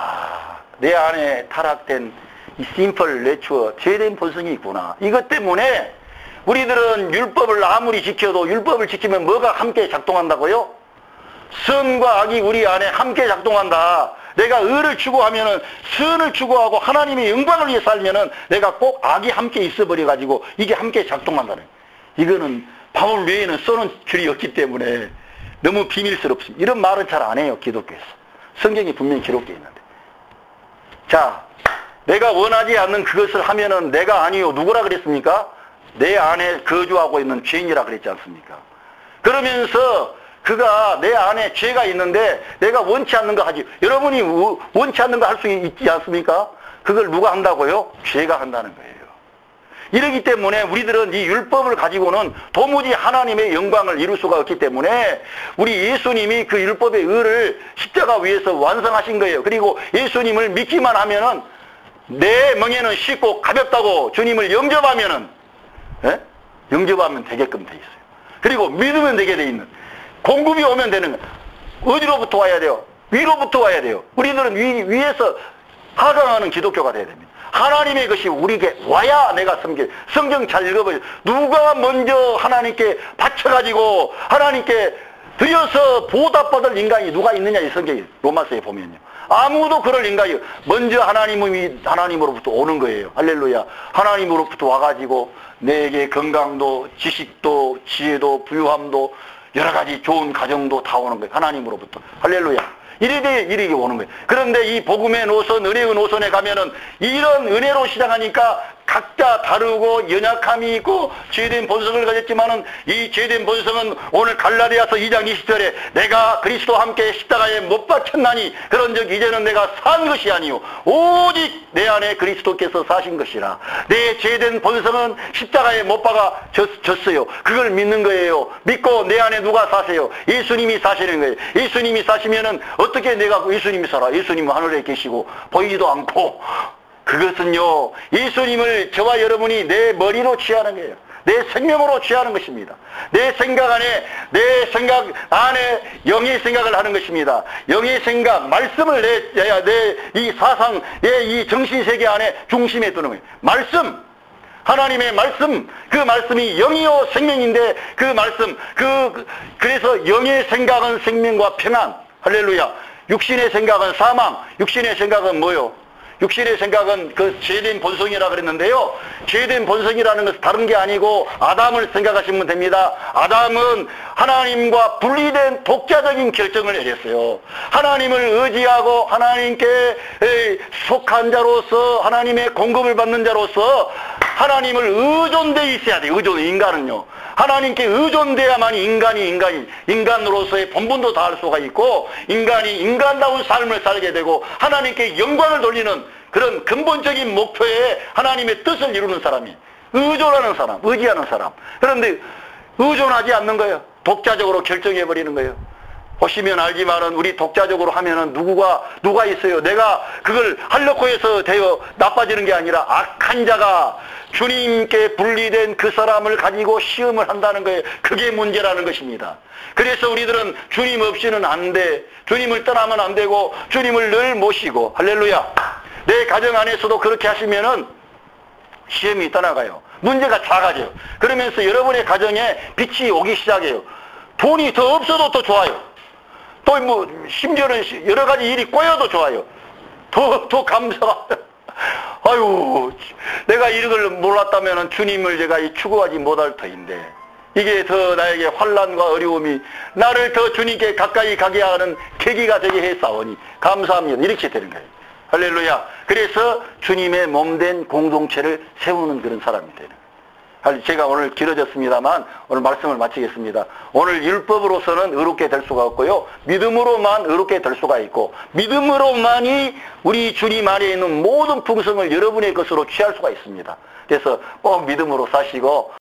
내 안에 타락된 이 심플 내추어 죄된 본성이 있구나. 이것 때문에 우리들은 율법을 아무리 지켜도 율법을 지키면 뭐가 함께 작동한다고요? 선과 악이 우리 안에 함께 작동한다. 내가 의를 추구하면은 선을 추구하고 하나님의 영광을 위해 살면은 내가 꼭 악이 함께 있어버려 가지고 이게 함께 작동한다는. 이거는 바울 외에는 써는 줄이 없기 때문에 너무 비밀스럽습니다. 이런 말은 잘 안 해요, 기독교에서. 성경이 분명히 기록되어 있는데. 자, 내가 원하지 않는 그것을 하면은 내가 아니요. 누구라 그랬습니까? 내 안에 거주하고 있는 죄인이라 그랬지 않습니까? 그러면서 그가 내 안에 죄가 있는데 내가 원치 않는 거 하지. 여러분이 원치 않는 거 할 수 있지 않습니까? 그걸 누가 한다고요? 죄가 한다는 거예요. 이러기 때문에 우리들은 이 율법을 가지고는 도무지 하나님의 영광을 이룰 수가 없기 때문에 우리 예수님이 그 율법의 의를 십자가 위에서 완성하신 거예요. 그리고 예수님을 믿기만 하면은 내 멍에는 쉽고 가볍다고 주님을 영접하면은, 영접하면 되게끔 돼 있어요. 그리고 믿으면 되게 돼 있는. 공급이 오면 되는 거예요. 어디로부터 와야 돼요? 위로부터 와야 돼요. 우리들은 위에서 하강하는 기독교가 돼야 됩니다. 하나님의 것이 우리에게 와야 내가 섬겨. 성경 잘 읽어보세요. 누가 먼저 하나님께 바쳐가지고 하나님께 드려서 보답받을 인간이 누가 있느냐, 이 성경이 로마서에 보면요. 아무도 그럴 인간이 먼저 하나님으로부터 오는 거예요. 할렐루야. 하나님으로부터 와가지고 내게 건강도 지식도 지혜도 부유함도 여러 가지 좋은 가정도 다 오는 거예요. 하나님으로부터. 할렐루야. 이렇게 오는 거예요. 그런데 이 복음의 노선, 은혜의 노선에 가면은 이런 은혜로 시작하니까 각자 다르고 연약함이 있고 죄된 본성을 가졌지만은 이 죄된 본성은 오늘 갈라디아서 2장 20절에 내가 그리스도와 함께 십자가에 못 박혔나니 그런 적 이제는 내가 산 것이 아니요 오직 내 안에 그리스도께서 사신 것이라. 내 죄된 본성은 십자가에 못 박아졌어요. 그걸 믿는 거예요. 믿고 내 안에 누가 사세요? 예수님이 사시는 거예요. 예수님이 사시면은 어떻게 내가 예수님이 살아? 예수님은 하늘에 계시고 보이지도 않고. 그것은요, 예수님을 저와 여러분이 내 머리로 취하는 거예요. 내 생명으로 취하는 것입니다. 내 생각 안에 영의 생각을 하는 것입니다. 영의 생각, 말씀을 내 이 사상, 내 이 정신세계 안에 중심에 두는 거예요. 말씀, 하나님의 말씀, 그 말씀이 영이요 생명인데 그 말씀, 그래서 영의 생각은 생명과 평안. 할렐루야. 육신의 생각은 사망, 육신의 생각은 뭐요? 육신의 생각은 그 죄된 본성이라 그랬는데요. 죄된 본성이라는 것은 다른 게 아니고 아담을 생각하시면 됩니다. 아담은 하나님과 분리된 독자적인 결정을 내렸어요. 하나님을 의지하고 하나님께 속한 자로서 하나님의 공급을 받는 자로서 하나님을 의존되어 있어야 돼요. 인간은요. 하나님께 의존돼야만이 인간으로서의 본분도 다할 수가 있고 인간이 인간다운 삶을 살게 되고 하나님께 영광을 돌리는 그런 근본적인 목표에 하나님의 뜻을 이루는 사람이 의존하는 사람, 의지하는 사람. 그런데 의존하지 않는 거예요. 독자적으로 결정해버리는 거예요. 보시면 알지만은 우리 독자적으로 하면은 누가 있어요. 내가 그걸 하려고 해서 되어 나빠지는 게 아니라 악한 자가 주님께 분리된 그 사람을 가지고 시험을 한다는 거예요. 그게 문제라는 것입니다. 그래서 우리들은 주님 없이는 안 돼. 주님을 떠나면 안 되고 주님을 늘 모시고 할렐루야. 내 가정 안에서도 그렇게 하시면은 시험이 떠나가요. 문제가 작아져요. 그러면서 여러분의 가정에 빛이 오기 시작해요. 돈이 더 없어도 더 좋아요. 또 심지어는 여러 가지 일이 꼬여도 좋아요. 더 감사가. 아유, 내가 이걸 몰랐다면 주님을 제가 추구하지 못할 터인데, 이게 더 나에게 환난과 어려움이 나를 더 주님께 가까이 가게 하는 계기가 되게 했사오니 감사합니다. 이렇게 되는 거예요. 할렐루야. 그래서 주님의 몸된 공동체를 세우는 그런 사람이 되는 거예요. 제가 오늘 길어졌습니다만 오늘 말씀을 마치겠습니다. 오늘 율법으로서는 의롭게 될 수가 없고요. 믿음으로만 의롭게 될 수가 있고 믿음으로만이 우리 주님 안에 있는 모든 풍성을 여러분의 것으로 취할 수가 있습니다. 그래서 꼭 믿음으로 사시고